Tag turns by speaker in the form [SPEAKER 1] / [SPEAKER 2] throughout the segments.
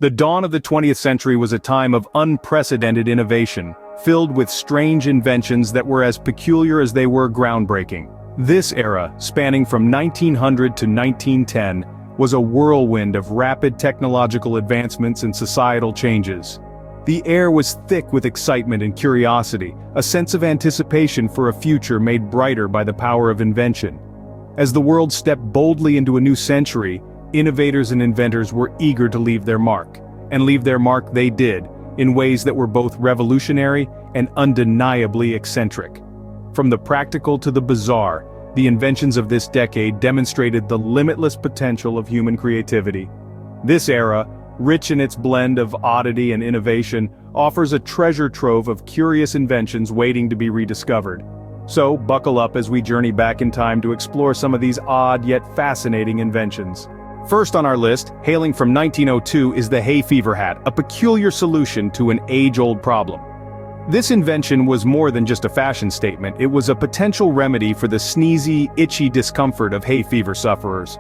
[SPEAKER 1] The dawn of the 20th century was a time of unprecedented innovation, filled with strange inventions that were as peculiar as they were groundbreaking. This era, spanning from 1900 to 1910, was a whirlwind of rapid technological advancements and societal changes. The air was thick with excitement and curiosity, a sense of anticipation for a future made brighter by the power of invention. As the world stepped boldly into a new century, innovators and inventors were eager to leave their mark. And leave their mark they did, in ways that were both revolutionary and undeniably eccentric. From the practical to the bizarre, the inventions of this decade demonstrated the limitless potential of human creativity. This era, rich in its blend of oddity and innovation, offers a treasure trove of curious inventions waiting to be rediscovered. So, buckle up as we journey back in time to explore some of these odd yet fascinating inventions. First on our list, hailing from 1902, is the hay fever hat, a peculiar solution to an age-old problem. This invention was more than just a fashion statement, it was a potential remedy for the sneezy, itchy discomfort of hay fever sufferers.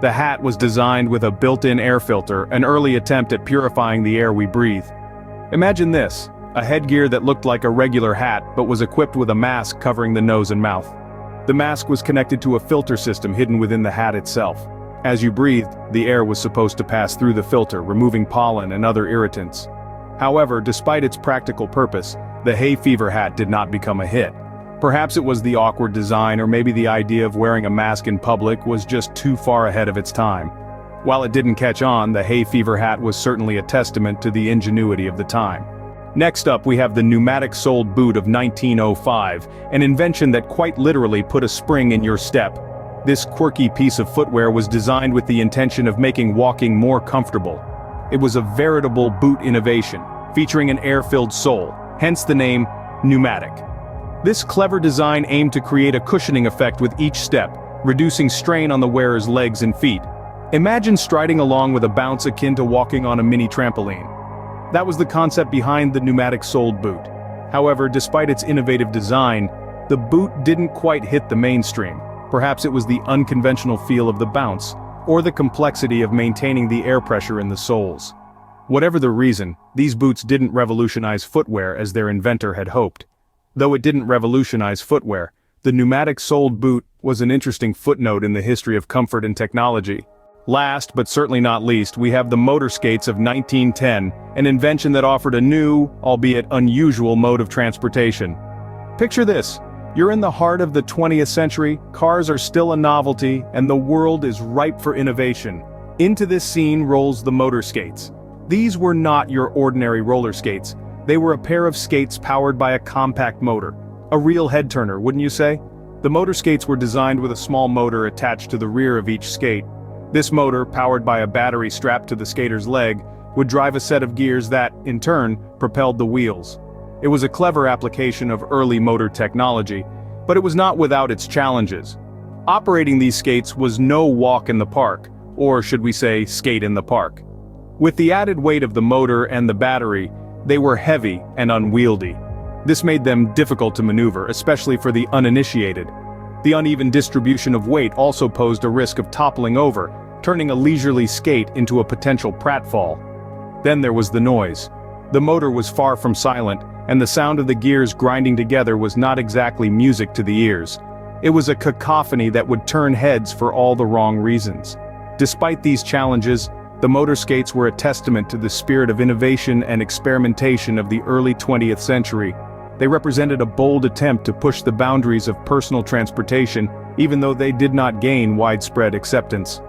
[SPEAKER 1] The hat was designed with a built-in air filter, an early attempt at purifying the air we breathe. Imagine this, a headgear that looked like a regular hat but was equipped with a mask covering the nose and mouth. The mask was connected to a filter system hidden within the hat itself. As you breathed, the air was supposed to pass through the filter, removing pollen and other irritants. However, despite its practical purpose, the hay fever hat did not become a hit. Perhaps it was the awkward design, or maybe the idea of wearing a mask in public was just too far ahead of its time. While it didn't catch on, the hay fever hat was certainly a testament to the ingenuity of the time. Next up, we have the pneumatic-soled boot of 1905, an invention that quite literally put a spring in your step. This quirky piece of footwear was designed with the intention of making walking more comfortable. It was a veritable boot innovation, featuring an air-filled sole, hence the name pneumatic. This clever design aimed to create a cushioning effect with each step, reducing strain on the wearer's legs and feet. Imagine striding along with a bounce akin to walking on a mini trampoline. That was the concept behind the pneumatic-soled boot. However, despite its innovative design, the boot didn't quite hit the mainstream. Perhaps it was the unconventional feel of the bounce, or the complexity of maintaining the air pressure in the soles. Whatever the reason, these boots didn't revolutionize footwear as their inventor had hoped. Though it didn't revolutionize footwear, the pneumatic-soled boot was an interesting footnote in the history of comfort and technology. Last, but certainly not least, we have the motor skates of 1910, an invention that offered a new, albeit unusual mode of transportation. Picture this. You're in the heart of the 20th century, cars are still a novelty, and the world is ripe for innovation. Into this scene rolls the motor skates. These were not your ordinary roller skates. They were a pair of skates powered by a compact motor. A real head-turner, wouldn't you say? The motor skates were designed with a small motor attached to the rear of each skate. This motor, powered by a battery strapped to the skater's leg, would drive a set of gears that, in turn, propelled the wheels. It was a clever application of early motor technology, but it was not without its challenges. Operating these skates was no walk in the park, or should we say, skate in the park. With the added weight of the motor and the battery, they were heavy and unwieldy. This made them difficult to maneuver, especially for the uninitiated. The uneven distribution of weight also posed a risk of toppling over, turning a leisurely skate into a potential pratfall. Then there was the noise. The motor was far from silent, and the sound of the gears grinding together was not exactly music to the ears. It was a cacophony that would turn heads for all the wrong reasons. Despite these challenges, the motor skates were a testament to the spirit of innovation and experimentation of the early 20th century. They represented a bold attempt to push the boundaries of personal transportation, even though they did not gain widespread acceptance.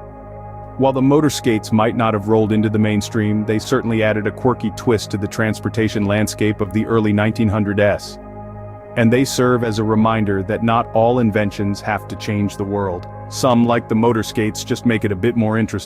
[SPEAKER 1] While the motor skates might not have rolled into the mainstream, they certainly added a quirky twist to the transportation landscape of the early 1900s. And they serve as a reminder that not all inventions have to change the world. Some, like the motor skates, just make it a bit more interesting.